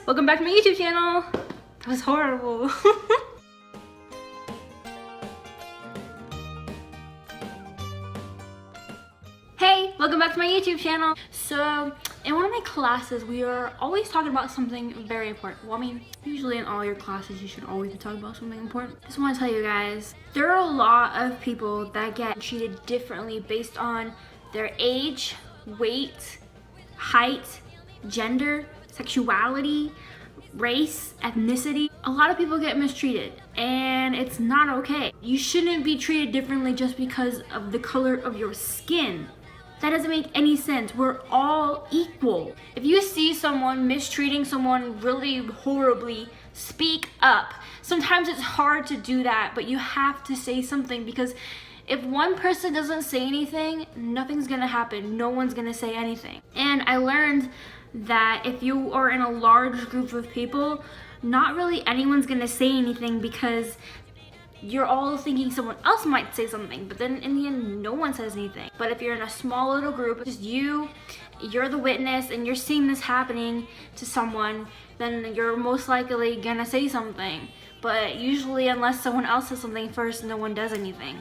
welcome back to my YouTube channel. That was horrible. Hey, welcome back to my YouTube channel. So, in one of my classes, we are always talking about something very important. Well, I mean, usually in all your classes, you should always be talking about something important. Just want to tell you guys, there are a lot of people that get treated differently based on their age, weight, height, gender, sexuality, race, ethnicity. A lot of people get mistreated and it's not okay. You shouldn't be treated differently just because of the color of your skin. That doesn't make any sense. We're all equal. If you see someone mistreating someone really horribly, speak up. Sometimes it's hard to do that, but you have to say something, because if one person doesn't say anything, nothing's gonna happen. No one's gonna say anything. And I learned that if you are in a large group of people, not really anyone's gonna say anything, because you're all thinking someone else might say something, but then in the end, no one says anything. But if you're in a small little group, just you're the witness and you're seeing this happening to someone, then you're most likely gonna say something. But usually, unless someone else says something first, no one does anything.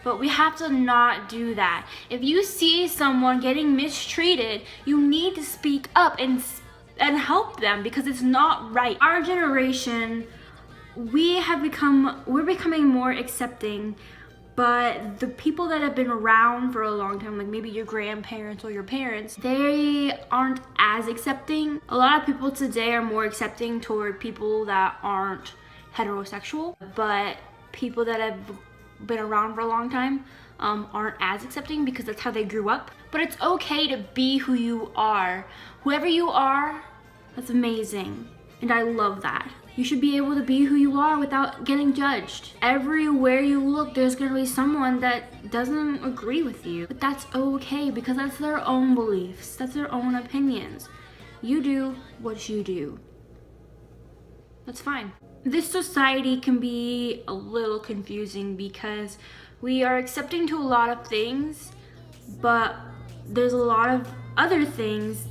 But we have to not do that. If you see someone getting mistreated, you need to speak up and help them, because it's not right. Our generation, we're becoming more accepting, but the people that have been around for a long time, like maybe your grandparents or your parents, they aren't as accepting. A lot of people today are more accepting toward people that aren't heterosexual, but people that have been around for a long time aren't as accepting, because that's how they grew up. But it's okay to be who you are. Whoever you are, that's amazing, and I love that. You should be able to be who you are without getting judged. Everywhere you look, there's gonna be someone that doesn't agree with you. But that's okay, because that's their own beliefs. That's their own opinions. You do what you do. That's fine. This society can be a little confusing, because we are accepting to a lot of things, but there's a lot of other things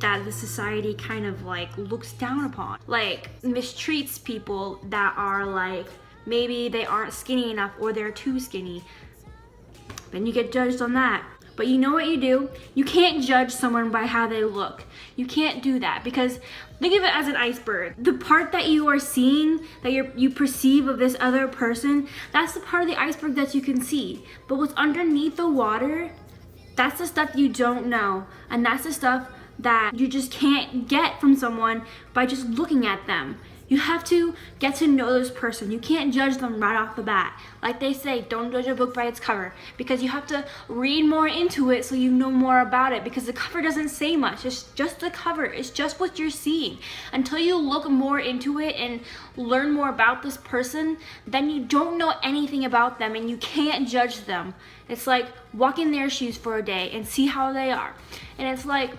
that the society kind of like looks down upon, like mistreats people that are like, maybe they aren't skinny enough or they're too skinny. Then you get judged on that. But you know what you do? You can't judge someone by how they look. You can't do that, because think of it as an iceberg. The part that you are seeing, that you perceive of this other person, that's the part of the iceberg that you can see. But what's underneath the water, that's the stuff you don't know. And that's the stuff that you just can't get from someone by just looking at them. You have to get to know this person. You can't judge them right off the bat. Like they say, don't judge a book by its cover, because you have to read more into it so you know more about it, because the cover doesn't say much. It's just the cover. It's just what you're seeing. Until you look more into it and learn more about this person, then you don't know anything about them and you can't judge them. It's like walk in their shoes for a day and see how they are. And it's like,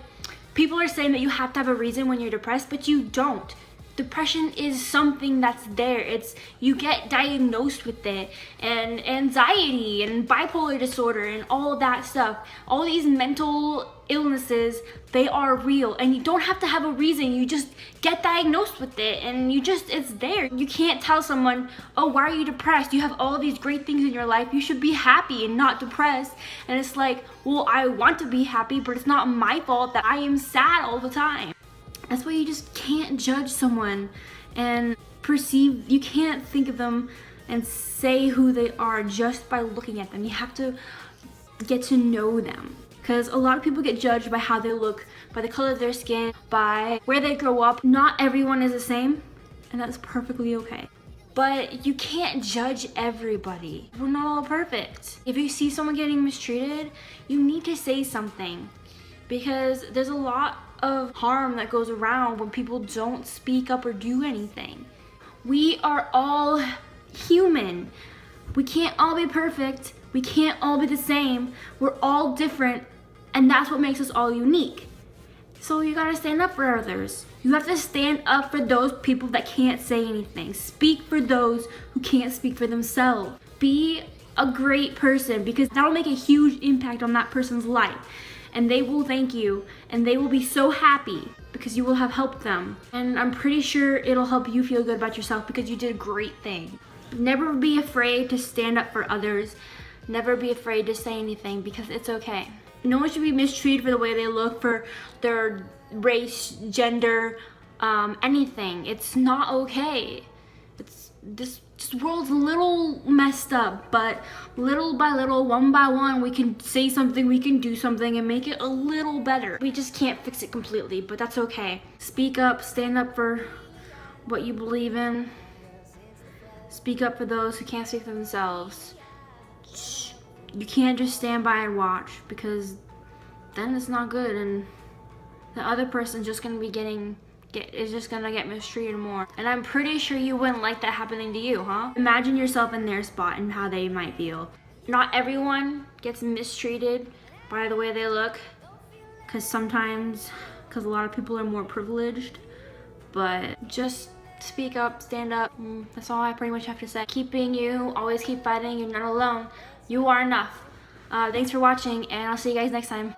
people are saying that you have to have a reason when you're depressed, but you don't. Depression is something that's there. You get diagnosed with it, and anxiety and bipolar disorder and all that stuff. All these mental illnesses, they are real, and you don't have to have a reason. You just get diagnosed with it, and it's there. You can't tell someone, oh, why are you depressed? You have all these great things in your life. You should be happy and not depressed. And it's like, well, I want to be happy, but it's not my fault that I am sad all the time. That's why you just can't judge someone and perceive. You can't think of them and say who they are just by looking at them. You have to get to know them, because a lot of people get judged by how they look, by the color of their skin, by where they grow up. Not everyone is the same, and that's perfectly okay. But you can't judge everybody. We're not all perfect. If you see someone getting mistreated, you need to say something, because there's a lot of harm that goes around when people don't speak up or do anything. We are all human. We can't all be perfect. We can't all be the same. We're all different, and that's what makes us all unique. So you gotta stand up for others. You have to stand up for those people that can't say anything. Speak for those who can't speak for themselves. Be a great person, because that'll make a huge impact on that person's life. And they will thank you, and they will be so happy because you will have helped them. And I'm pretty sure it'll help you feel good about yourself because you did a great thing. Never be afraid to stand up for others. Never be afraid to say anything because it's okay. No one should be mistreated for the way they look, for their race, gender, anything. It's not okay. It's this world's a little messed up, but little by little, one by one, we can say something, we can do something and make it a little better. We just can't fix it completely, but that's okay. Speak up, stand up for what you believe in. Speak up for those who can't speak for themselves. You can't just stand by and watch, because then it's not good, and the other person's just gonna be is just gonna get mistreated more. And I'm pretty sure you wouldn't like that happening to you, huh? Imagine yourself in their spot and how they might feel. Not everyone gets mistreated by the way they look, because a lot of people are more privileged, but just speak up, stand up. That's all I pretty much have to say. Keep being you, always keep fighting, you're not alone. You are enough. Thanks for watching, and I'll see you guys next time.